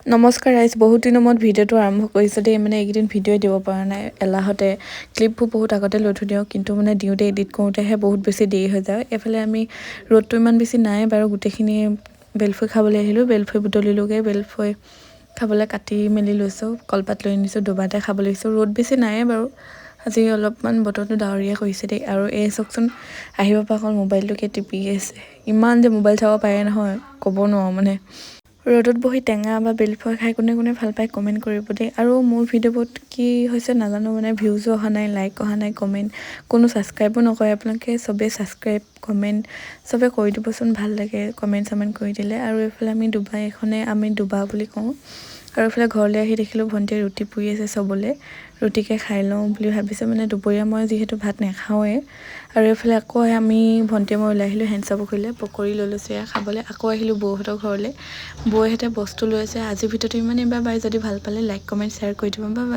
নমস্কাৰ ৰাইজ, বহুত দিনৰ মূৰত ভিডিঅ'টো আৰম্ভ কৰিছোঁ দেই। মানে এইকেইদিন ভিডিঅ' দিব পৰা নাই, এলাহতে ক্লিপবোৰ বহুত আগতে লৈ থৈ দিওঁ, কিন্তু মানে দিওঁতে এডিট কৰোঁতেহে বহুত বেছি দেৰি হৈ যায়। এইফালে আমি ৰ'দটো ইমান বেছি নাই বাৰু, গোটেইখিনি বেলফৈ খাবলৈ আহিলোঁ, বেলফৈ বুটলিলোঁগৈ, বেলফৈ খাবলৈ কাটি মেলি লৈছোঁ, কলপাত লৈ আনিছোঁ, দুবাৰতে খাব লৈছোঁ। ৰ'দ বেছি নাইয়ে বাৰু, আজি অলপমান বতৰটো ডাৱৰীয়া কৰিছে দেই। আৰু এই চাওকচোন, আহিব পৰা অকল মোবাইলটোকে টিপি আছে, ইমান যে মোবাইল চাব পাৰে নহয় ক'ব নোৱাৰোঁ। মানে ৰ'দত বহি টেঙা বা বেলফৈ খাই কোনে কোনে ভাল পায় কমেণ্ট কৰিব দেই। আৰু মোৰ ভিডিঅ'বোৰত কি হৈছে নাজানো, মানে ভিউজো অহা নাই, লাইক অহা নাই, কমেণ্ট কোনো ছাবস্ক্ৰাইবো নকৰে। আপোনালোকে চবেই ছাবস্ক্ৰাইব কমেণ্ট চবেই কৰি দিবচোন, ভাল লাগে কমেণ্ট চমেণ্ট কৰি দিলে। আৰু এইফালে আমি দুবা এইখনে আমি দুবা বুলি কওঁ। আৰু এইফালে ঘৰলৈ আহি দেখিলোঁ ভণ্টিয়ে ৰুটি পুৰি আছে, চবলৈ ৰুটিকে খাই লওঁ বুলি ভাবিছোঁ। মানে দুপৰীয়া মই যিহেতু ভাত নাখাওঁৱে। আৰু এইফালে আকৌ আমি ভণ্টিয়ে মই ওলাই আহিলোঁ হেণ্ডচাপ খুলিলে, পকৰি লৈ লৈছোঁ এয়া খাবলৈ। আকৌ আহিলোঁ বৌহঁতৰ ঘৰলৈ, বৌহঁতে বস্তু লৈ আছে। আজিৰ ভিডিঅ'টো ইমানেই, বাই বাই। যদি ভাল পালে লাইক কমেণ্ট শ্বেয়াৰ কৰি দিব, বাই বাই।